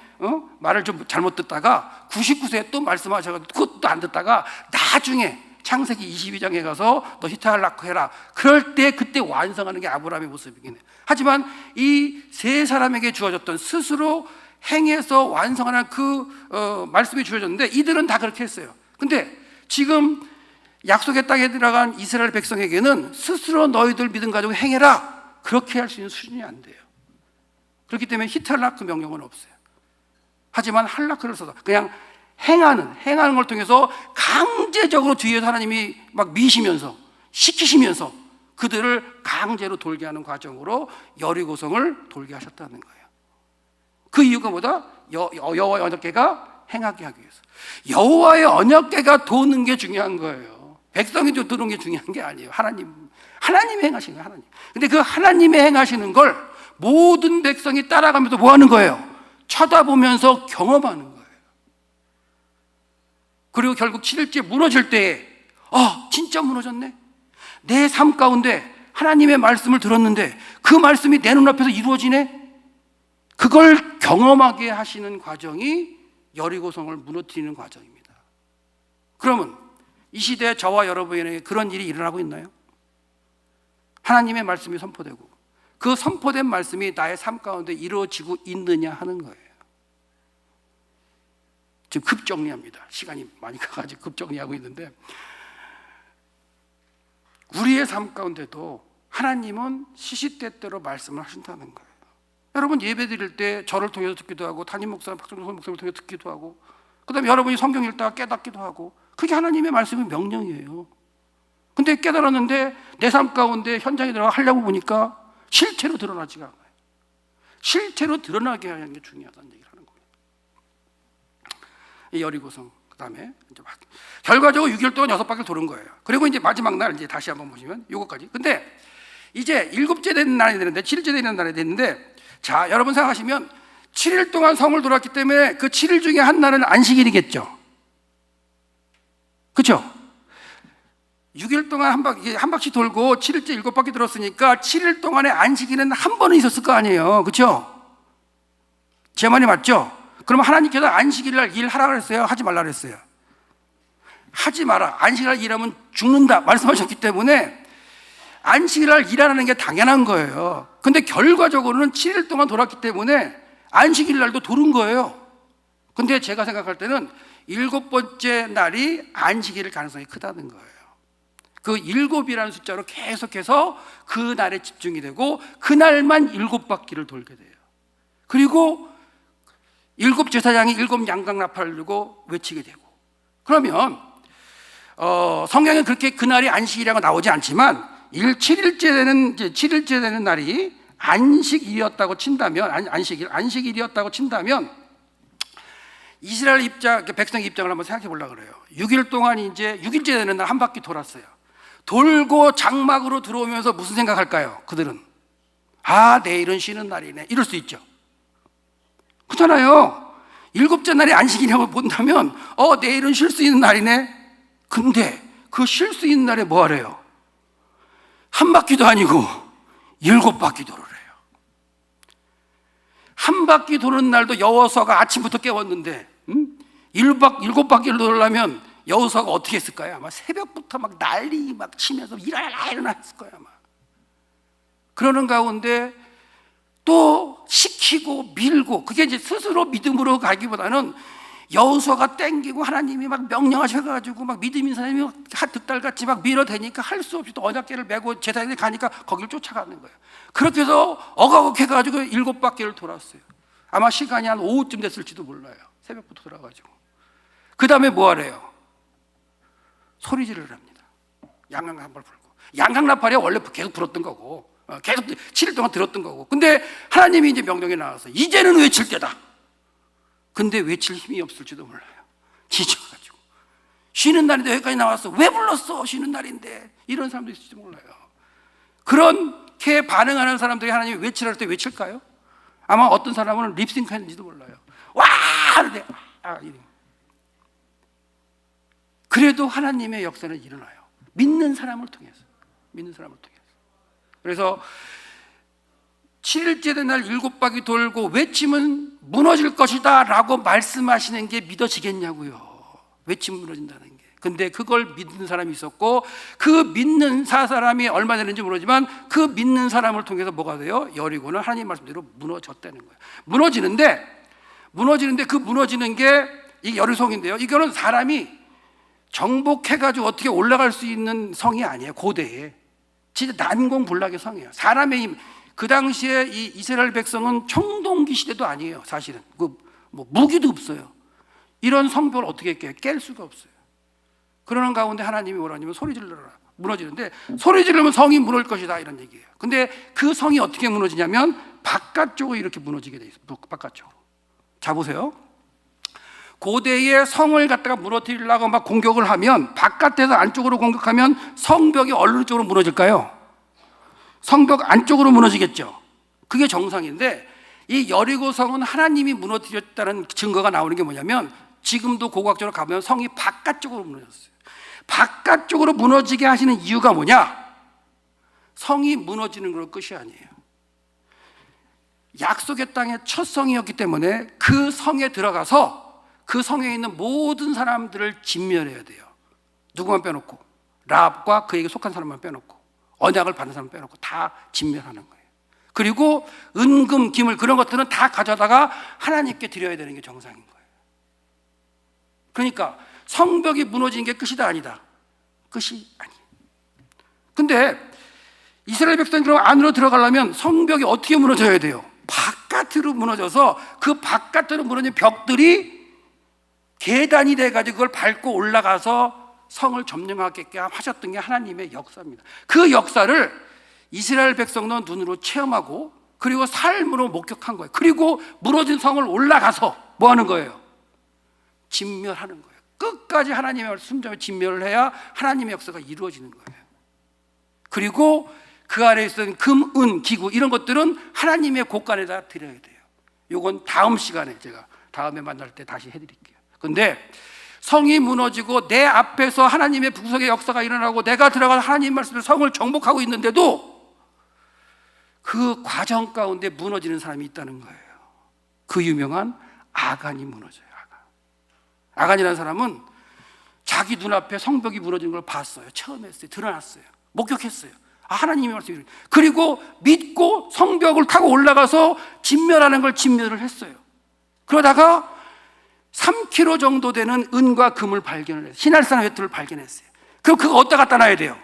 말을 좀 잘못 듣다가 99세에 또 말씀하셔가지고 그것도 안 듣다가 나중에 창세기 22장에 가서 너 히탈라크 해라. 그럴 때 그때 완성하는 게 아브라함의 모습이긴 해요. 하지만 이 세 사람에게 주어졌던 스스로 행해서 완성하는 그 말씀이 주어졌는데, 이들은 다 그렇게 했어요. 근데 지금 약속의 땅에 들어간 이스라엘 백성에게는 스스로 너희들 믿음 가지고 행해라, 그렇게 할 수 있는 수준이 안 돼요. 그렇기 때문에 히탈라크 명령은 없어요. 하지만 할라크를 써서 그냥 행하는 걸 통해서 강제적으로 뒤에서 하나님이 막 미시면서 시키시면서 그들을 강제로 돌게 하는 과정으로 여리고성을 돌게 하셨다는 거예요. 그 이유가 뭐다? 여호와의 언약궤가 행하게 하기 위해서. 여호와의 언약궤가 도는 게 중요한 거예요. 백성이 도는 게 중요한 게 아니에요. 하나님이 행하시는 거예요. 하나님. 근데 그 하나님이 행하시는 걸 모든 백성이 따라가면서 뭐 하는 거예요? 쳐다보면서 경험하는 거예요. 그리고 결국 7일째 무너질 때에 진짜 무너졌네. 내 삶 가운데 하나님의 말씀을 들었는데 그 말씀이 내 눈앞에서 이루어지네. 그걸 경험하게 하시는 과정이 여리고성을 무너뜨리는 과정입니다. 그러면 이 시대에 저와 여러분에게 그런 일이 일어나고 있나요? 하나님의 말씀이 선포되고 그 선포된 말씀이 나의 삶 가운데 이루어지고 있느냐 하는 거예요. 지금 급정리합니다. 시간이 많이 가가지고 급정리하고 있는데, 우리의 삶 가운데도 하나님은 시시때때로 말씀을 하신다는 거예요. 여러분 예배 드릴 때 저를 통해서 듣기도 하고 담임 목사 박정선 목사를 통해서 듣기도 하고, 그 다음에 여러분이 성경 읽다가 깨닫기도 하고, 그게 하나님의 말씀의 명령이에요. 근데 깨달았는데 내 삶 가운데 현장에 들어가 하려고 보니까 실체로 드러나지가 않아요. 실체로 드러나게 하는 게 중요하다는 얘기를 하는 겁니다. 이 여리고성, 그 다음에 이제 막 결과적으로 6일 동안 6바퀴를 도는 거예요. 그리고 이제 마지막 날 이제 다시 한번 보시면 요거까지. 근데 이제 7째 되는 날이 되는데, 7일째 되는 날이 됐는데, 자 여러분 생각하시면 7일 동안 성을 돌았기 때문에 그 7일 중에 한 날은 안식일이겠죠. 그렇죠? 6일 동안 한 바퀴 돌고 7일째 7바퀴 돌았으니까 7일 동안의 안식일은 한 번은 있었을 거 아니에요. 그렇죠? 제 말이 맞죠? 그러면 하나님께서 안식일 날 일하라 그랬어요? 하지 말라 그랬어요? 하지 마라. 안식일 날 일하면 죽는다 말씀하셨기 때문에 안식일 날 일하는 게 당연한 거예요. 근데 결과적으로는 7일 동안 돌았기 때문에 안식일 날도 도른 거예요. 근데 제가 생각할 때는 7번째 날이 안식일일 가능성이 크다는 거예요. 그 7이라는 숫자로 계속해서 그 날에 집중이 되고 그날만 7바퀴를 돌게 돼요. 그리고 7 제사장이 7 양강나팔을 들고 외치게 되고, 그러면 성경에 그렇게 그날이 안식일이라고 나오지 않지만 7일째 되는 날이 안식일이었다고 친다면, 안식일이었다고 친다면, 이스라엘 백성의 입장을 한번 생각해 보려고 그래요. 6일 동안 이제 6일째 되는 날 한 바퀴 돌았어요. 돌고 장막으로 들어오면서 무슨 생각할까요? 그들은 내일은 쉬는 날이네 이럴 수 있죠. 그렇잖아요. 7째 날이 안식일이라고 본다면 내일은 쉴 수 있는 날이네. 근데 그 쉴 수 있는 날에 뭐 하래요? 한 바퀴도 아니고 7바퀴 돌으래요. 한 바퀴 도는 날도 여호수아가 아침부터 깨웠는데 7바퀴를 돌려면 여호수아가 어떻게 했을까요? 아마 새벽부터 막 난리 막 치면서 일어나 했을 거예요 아마. 그러는 가운데 또 시키고 밀고, 그게 이제 스스로 믿음으로 가기보다는 여호수아가 땡기고 하나님이 막 명령하셔가지고 막 믿음 있는 사람이 득달같이 막 밀어대니까 할 수 없이 또 언약궤를 메고 제사장이 가니까 거기를 쫓아가는 거예요. 그렇게 해서 어가곡 해가지고 7바퀴를 돌았어요. 아마 시간이 한 오후쯤 됐을지도 몰라요. 새벽부터 돌아가지고. 그 다음에 뭐 하래요? 소리지를 합니다. 양강나팔 불고. 양강나팔이 원래 계속 불었던 거고, 계속 7일 동안 들었던 거고. 근데 하나님이 이제 명령이 나와서 이제는 외칠 때다. 근데 외칠 힘이 없을지도 몰라요. 지쳐가지고. 쉬는 날인데 여기까지 나왔어. 왜 불렀어? 쉬는 날인데. 이런 사람도 있을지 몰라요. 그렇게 반응하는 사람들이 하나님이 외치라 할 때 외칠까요? 아마 어떤 사람은 립싱크 했는지도 몰라요. 와! 하는데 그래도 하나님의 역사는 일어나요. 믿는 사람을 통해서. 그래서 7일째 된 날 7바퀴 돌고 외치면 무너질 것이다 라고 말씀하시는 게 믿어지겠냐고요. 외치면 무너진다는 게. 근데 그걸 믿는 사람이 있었고, 그 믿는 사람이 얼마 되는지 모르지만 그 믿는 사람을 통해서 뭐가 돼요? 여리고는 하나님 말씀대로 무너졌다는 거예요. 무너지는데 그 무너지는 게 이 여리성인데요, 이거는 사람이 정복해가지고 어떻게 올라갈 수 있는 성이 아니에요. 고대에 진짜 난공불락의 성이에요. 사람의 힘. 그 당시에 이 이스라엘 백성은 청동기 시대도 아니에요. 사실은 무기도 없어요. 이런 성벽을 어떻게 깰 수가 없어요. 그러는 가운데 하나님이 뭐라냐면 소리 질러라. 무너지는데 소리 지르면 성이 무너질 것이다 이런 얘기예요. 근데 그 성이 어떻게 무너지냐면 바깥쪽으로 이렇게 무너지게 돼 있어요. 바깥쪽으로. 자 보세요. 고대의 성을 갖다가 무너뜨리려고 막 공격을 하면, 바깥에서 안쪽으로 공격하면 성벽이 어느 쪽으로 무너질까요? 성벽 안쪽으로 무너지겠죠. 그게 정상인데, 이 여리고성은 하나님이 무너뜨렸다는 증거가 나오는 게 뭐냐면, 지금도 고고학적으로 가면 성이 바깥쪽으로 무너졌어요. 바깥쪽으로 무너지게 하시는 이유가 뭐냐? 성이 무너지는 걸로 끝이 아니에요. 약속의 땅의 첫 성이었기 때문에 그 성에 들어가서 그 성에 있는 모든 사람들을 진멸해야 돼요. 누구만 빼놓고, 라합과 그에게 속한 사람만 빼놓고. 언약을 받는 사람 빼놓고 다 진멸하는 거예요. 그리고 은금, 기물 그런 것들은 다 가져다가 하나님께 드려야 되는 게 정상인 거예요. 그러니까 성벽이 무너지는 게 끝이다 아니다? 끝이 아니에요. 근데 이스라엘 백성이 그럼 안으로 들어가려면 성벽이 어떻게 무너져야 돼요? 바깥으로 무너져서 그 바깥으로 무너진 벽들이 계단이 돼가지고 그걸 밟고 올라가서 성을 점령하게 하셨던 게 하나님의 역사입니다. 그 역사를 이스라엘 백성도 눈으로 체험하고 그리고 삶으로 목격한 거예요. 그리고 무너진 성을 올라가서 뭐 하는 거예요? 진멸하는 거예요. 끝까지 하나님의 순전히 진멸을 해야 하나님의 역사가 이루어지는 거예요. 그리고 그 아래에 있던 금, 은, 기구 이런 것들은 하나님의 곳간에다 드려야 돼요. 이건 다음 시간에 제가 다음에 만날 때 다시 해드릴게요. 근데 성이 무너지고 내 앞에서 하나님의 구속의 역사가 일어나고 내가 들어가서 하나님 말씀을 성을 정복하고 있는데도 그 과정 가운데 무너지는 사람이 있다는 거예요. 그 유명한 아간이 무너져요. 아간이라는 사람은 자기 눈앞에 성벽이 무너지는 걸 봤어요. 처음 했어요. 드러났어요. 목격했어요. 하나님의 말씀이. 그리고 믿고 성벽을 타고 올라가서 진멸하는 걸 진멸을 했어요. 그러다가 3kg 정도 되는 은과 금을 발견을 했어요. 신할산 횃불을 발견했어요. 그럼 그거 어디다 갖다 놔야 돼요?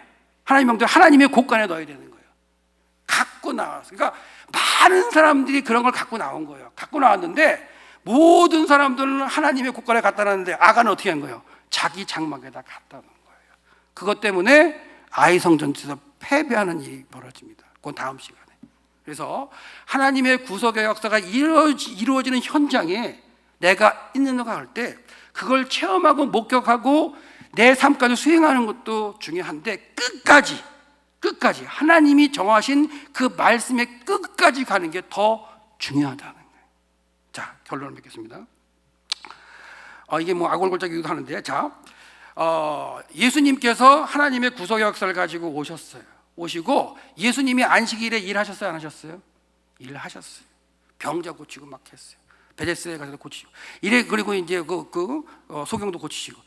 하나님 명절 하나님의 곳간에 넣어야 되는 거예요. 갖고 나왔어요. 그러니까 많은 사람들이 그런 걸 갖고 나온 거예요. 갖고 나왔는데 모든 사람들은 하나님의 곳간에 갖다 놨는데 아간은 어떻게 한 거예요? 자기 장막에다 갖다 놓은 거예요. 그것 때문에 아이성 전투에서 패배하는 일이 벌어집니다. 그건 다음 시간에. 그래서 하나님의 구속의 역사가 이루어지는 현장에 내가 있는가 할 때 그걸 체험하고 목격하고 내 삶까지 수행하는 것도 중요한데 끝까지 하나님이 정하신 그 말씀의 끝까지 가는 게 더 중요하다는 거예요. 자, 결론을 맺겠습니다. 이게 뭐 아골골짜기도 하는데, 자, 예수님께서 하나님의 구속의 역사를 가지고 오셨어요. 오시고 예수님이 안식일에 일하셨어요, 안 하셨어요? 일하셨어요. 병자 고치고 막 했어요. 베데스다에 가서 고치시고 이래. 그리고 이제 소경도 고치시고.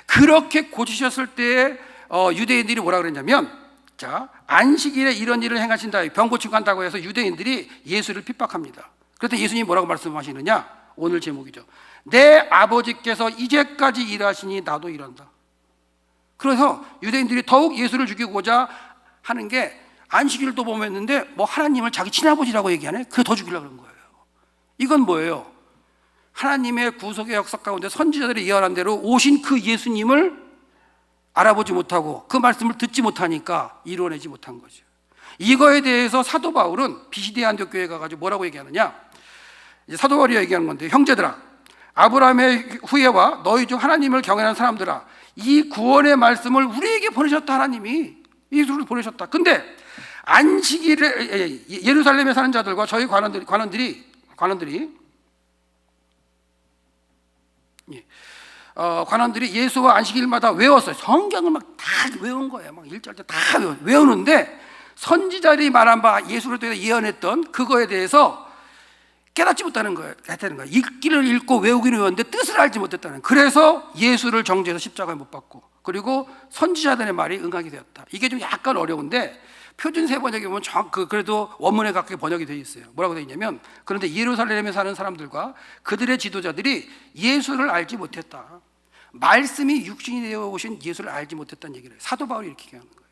그렇게 고치셨을 때 유대인들이 뭐라 그랬냐면, 자, 안식일에 이런 일을 행하신다, 병 고치고 한다고 해서 유대인들이 예수를 핍박합니다. 그런데 예수님이 뭐라고 말씀하시느냐? 오늘 제목이죠. 내 아버지께서 이제까지 일하시니 나도 일한다. 그래서 유대인들이 더욱 예수를 죽이고자 하는 게, 안식일도 보면는데 뭐 하나님을 자기 친아버지라고 얘기하네. 그게 더 죽이려고 그런 거예요. 이건 뭐예요? 하나님의 구속의 역사 가운데 선지자들이 예언한 대로 오신 그 예수님을 알아보지 못하고 그 말씀을 듣지 못하니까 이루어내지 못한 거죠. 이거에 대해서 사도 바울은 비시디아 안디옥 교회에 가가지고 뭐라고 얘기하느냐? 이제 사도 바울이 얘기하는 건데, 형제들아, 아브라함의 후예와 너희 중 하나님을 경외하는 사람들아, 이 구원의 말씀을 우리에게 보내셨다. 하나님이 예수를 보내셨다. 근데 안식일에 예루살렘에 사는 자들과 저희 관원들이 예수와 안식일마다 외웠어요. 성경을 막 다 외운 거예요. 막 1절 때 다 외우는데 선지자들이 말한 바 예수를 통해 예언했던 그거에 대해서 깨닫지 못하는 거예요. 읽기를 읽고 외우기를 외웠는데 뜻을 알지 못했다는 거예요. 그래서 예수를 정죄해서 십자가에 못 박고, 그리고 선지자들의 말이 응하게 되었다. 이게 좀 약간 어려운데 표준 세 번역에 보면 그래도 원문에 갖게 번역이 되어 있어요. 뭐라고 되어 있냐면, 그런데 예루살렘에 사는 사람들과 그들의 지도자들이 예수를 알지 못했다. 말씀이 육신이 되어 오신 예수를 알지 못했다는 얘기를 해요. 사도 바울이 이렇게 얘기하는 거예요.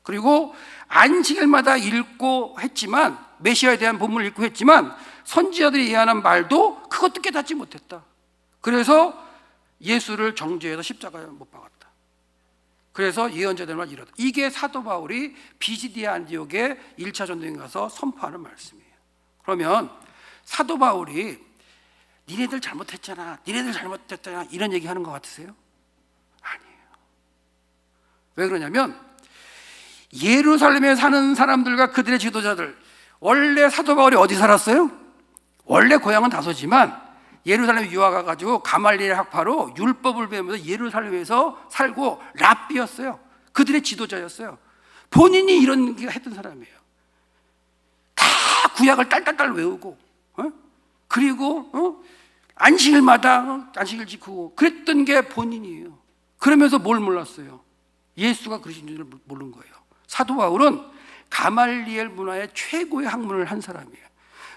그리고 안식일마다 읽고 했지만, 메시아에 대한 본문을 읽고 했지만 선지자들이 예언한 말도 그것도 깨닫지 못했다. 그래서 예수를 정죄해서 십자가에 못 박았다. 그래서 예언자들 말 이러다. 이게 사도 바울이 비시디아 안디옥에 1차 전도에 가서 선포하는 말씀이에요. 그러면 사도 바울이 니네들 잘못했잖아, 이런 얘기하는 것 같으세요? 아니에요. 왜 그러냐면 예루살렘에 사는 사람들과 그들의 지도자들, 원래 사도 바울이 어디 살았어요? 원래 고향은 다소지만 예루살렘에 유학 가가지고 가말리엘 학파로 율법을 배우면서 예루살렘에서 살고 랍비였어요. 그들의 지도자였어요. 본인이 이런 게 했던 사람이에요. 다 구약을 딸딸딸 외우고, 그리고 안식일마다 안식일 지키고 그랬던 게 본인이에요. 그러면서 뭘 몰랐어요? 예수가 그러신 줄 모르는 거예요. 사도 바울은 가말리엘 문화의 최고의 학문을 한 사람이에요.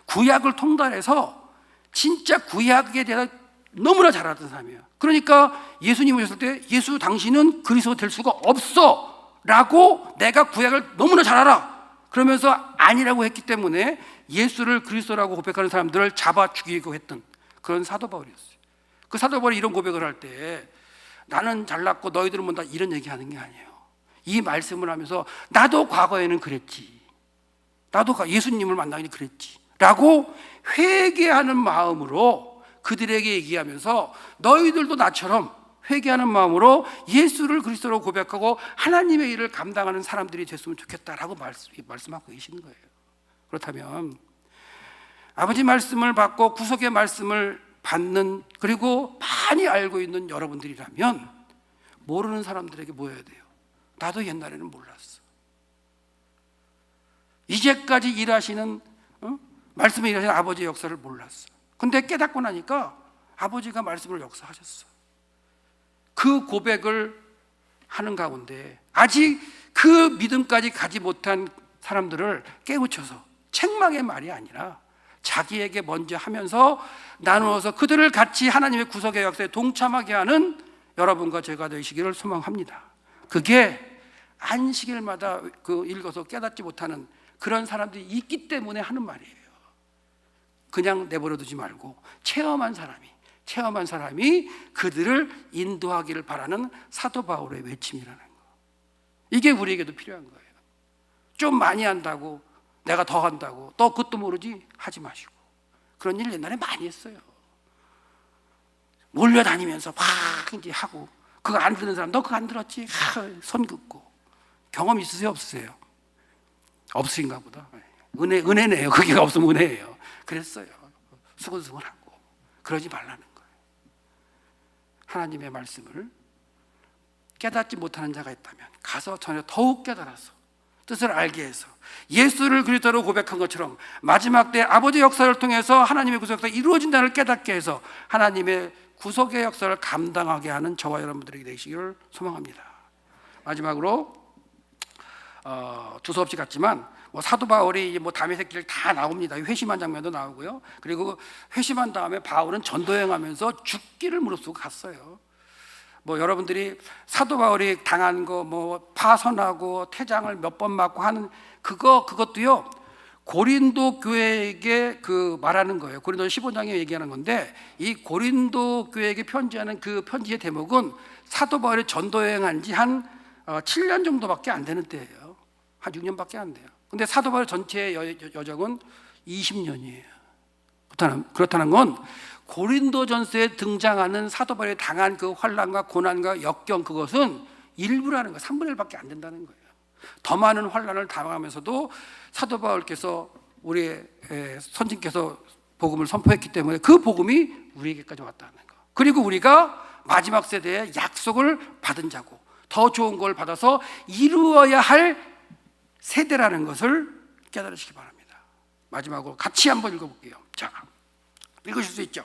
구약을 통달해서 진짜 구약에 대해서 너무나 잘 알았던 사람이에요. 그러니까 예수님 오셨을 때 예수 당신은 그리스도 될 수가 없어 라고 내가 구약을 너무나 잘 알아 그러면서 아니라고 했기 때문에 예수를 그리스도라고 고백하는 사람들을 잡아 죽이고 했던 그런 사도 바울이었어요. 그 사도 바울이 이런 고백을 할 때 나는 잘났고 너희들은 뭔다 이런 얘기하는 게 아니에요. 이 말씀을 하면서 나도 과거에는 그랬지, 나도 예수님을 만나긴 그랬지 라고 회개하는 마음으로 그들에게 얘기하면서 너희들도 나처럼 회개하는 마음으로 예수를 그리스도로 고백하고 하나님의 일을 감당하는 사람들이 됐으면 좋겠다라고 말씀하고 계시는 거예요. 그렇다면 아버지 말씀을 받고 구속의 말씀을 받는, 그리고 많이 알고 있는 여러분들이라면 모르는 사람들에게 뭐 해야 돼요? 나도 옛날에는 몰랐어. 이제까지 일하시는 말씀에 일하시는 아버지의 역사를 몰랐어. 근데 깨닫고 나니까 아버지가 말씀을 역사하셨어. 그 고백을 하는 가운데 아직 그 믿음까지 가지 못한 사람들을 깨우쳐서 책망의 말이 아니라 자기에게 먼저 하면서 나누어서 그들을 같이 하나님의 구속의 역사에 동참하게 하는 여러분과 제가 되시기를 소망합니다. 그게 안식일마다 읽어서 깨닫지 못하는 그런 사람들이 있기 때문에 하는 말이에요. 그냥 내버려 두지 말고 체험한 사람이 그들을 인도하기를 바라는 사도 바울의 외침이라는 거. 이게 우리에게도 필요한 거예요. 좀 많이 한다고 내가 더 한다고 또 그것도 모르지 하지 마시고. 그런 일 옛날에 많이 했어요. 몰려다니면서 막 이제 하고, 그거 안 듣는 사람 너 그거 안 들었지? 손 긋고. 경험 있으세요 없으세요? 없으신가 보다. 은혜네요. 그게 없으면 은혜예요. 그랬어요. 수근수근하고. 그러지 말라는 거예요. 하나님의 말씀을 깨닫지 못하는 자가 있다면 가서 전에 더욱 깨달아서 뜻을 알게 해서 예수를 그리스도로 고백한 것처럼 마지막 때 아버지의 역사를 통해서 하나님의 구속 역사가 이루어진다는 깨닫게 해서 하나님의 구속의 역사를 감당하게 하는 저와 여러분들에게 되시기를 소망합니다. 마지막으로 두서없이 갔지만 사도 바울이 다메섹 길 다 나옵니다. 회심한 장면도 나오고요. 그리고 회심한 다음에 바울은 전도여행하면서 죽기를 무릅쓰고 갔어요. 여러분들이 사도 바울이 당한 거 파선하고 퇴장을 몇 번 맞고 하는 그것도요 고린도 교회에게 말하는 거예요. 고린도 15장에 얘기하는 건데, 이 고린도 교회에게 편지하는 그 편지의 대목은 사도 바울이 전도여행한 지 한 7년 정도밖에 안 되는 때예요. 한 6년밖에 안 돼요. 근데 사도 바울 전체의 여정은 20년이에요. 그렇다는 건 고린도전서에 등장하는 사도 바울이 당한 그 환난과 고난과 역경, 그것은 일부라는 거예요. 3분의 1밖에 안 된다는 거예요. 더 많은 환난을 당하면서도 사도 바울께서 우리 선진께서 복음을 선포했기 때문에 그 복음이 우리에게까지 왔다는 거. 그리고 우리가 마지막 세대의 약속을 받은 자고 더 좋은 걸 받아서 이루어야 할 세대라는 것을 깨달으시기 바랍니다. 마지막으로 같이 한번 읽어볼게요. 자, 읽으실 수 있죠?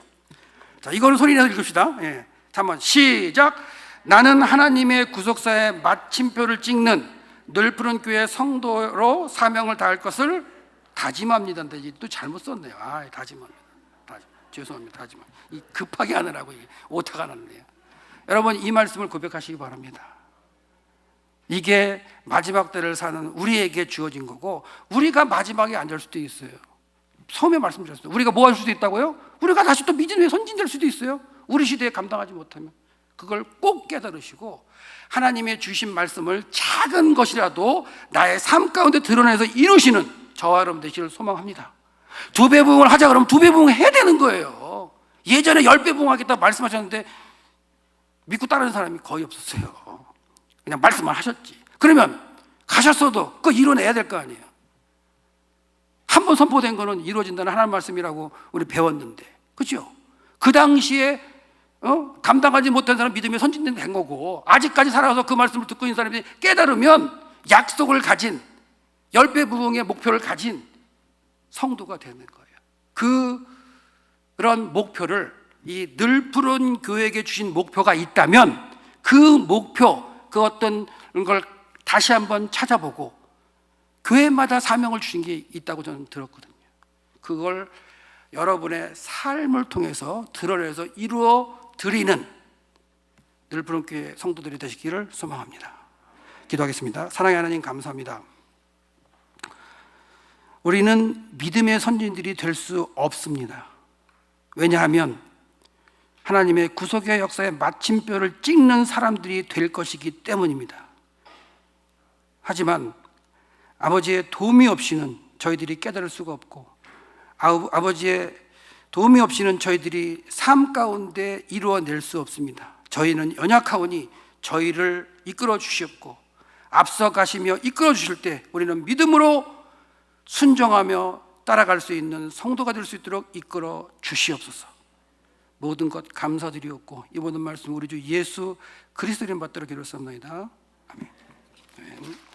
자, 이거는 소리내서 읽읍시다. 자, 한번 시작. 나는 하나님의 구속사의 마침표를 찍는 늘푸른 교회 성도로 사명을 다할 것을 다짐합니다. 근데 또 잘못 썼네요. 다짐합니다. 죄송합니다. 다짐. 급하게 하느라고 오타가 났네요. 여러분, 이 말씀을 고백하시기 바랍니다. 이게 마지막 때를 사는 우리에게 주어진 거고, 우리가 마지막에 안 될 수도 있어요. 처음에 말씀드렸어요. 우리가 뭐 할 수도 있다고요? 우리가 다시 또 믿음의 선진될 수도 있어요. 우리 시대에 감당하지 못하면. 그걸 꼭 깨달으시고 하나님의 주신 말씀을 작은 것이라도 나의 삶 가운데 드러내서 이루시는 저와 여러분 되시기를 소망합니다. 2배 부흥을 하자 그러면 2배 부흥 해야 되는 거예요. 예전에 10배 부흥하겠다 말씀하셨는데 믿고 따르는 사람이 거의 없었어요. 그냥 말씀만 하셨지. 그러면 가셨어도 그거 이뤄내야 될 거 아니에요. 한 번 선포된 거는 이루어진다는 하나님 말씀이라고 우리 배웠는데, 그렇죠? 그 당시에 감당하지 못한 사람 믿음의 선진된 된 거고, 아직까지 살아서 그 말씀을 듣고 있는 사람이 깨달으면 약속을 가진 10배 부흥의 목표를 가진 성도가 되는 거예요. 그런 목표를 이 늘푸른 교회에게 주신 목표가 있다면 그 목표, 그 어떤 걸 다시 한번 찾아보고 교회마다 사명을 주신 게 있다고 저는 들었거든요. 그걸 여러분의 삶을 통해서 드러내서 이루어 드리는 늘푸른교회 성도들이 되시기를 소망합니다. 기도하겠습니다. 사랑의 하나님, 감사합니다. 우리는 믿음의 선진들이 될 수 없습니다. 왜냐하면 하나님의 구속의 역사의 마침표를 찍는 사람들이 될 것이기 때문입니다. 하지만 아버지의 도움이 없이는 저희들이 깨달을 수가 없고, 아버지의 도움이 없이는 저희들이 삶 가운데 이루어낼 수 없습니다. 저희는 연약하오니 저희를 이끌어 주시옵고, 앞서가시며 이끌어 주실 때 우리는 믿음으로 순종하며 따라갈 수 있는 성도가 될 수 있도록 이끌어 주시옵소서. 모든 것 감사드리옵고 이 모든 말씀 우리 주 예수 그리스도 이름 받들어 기도했사옵나이다. 아멘.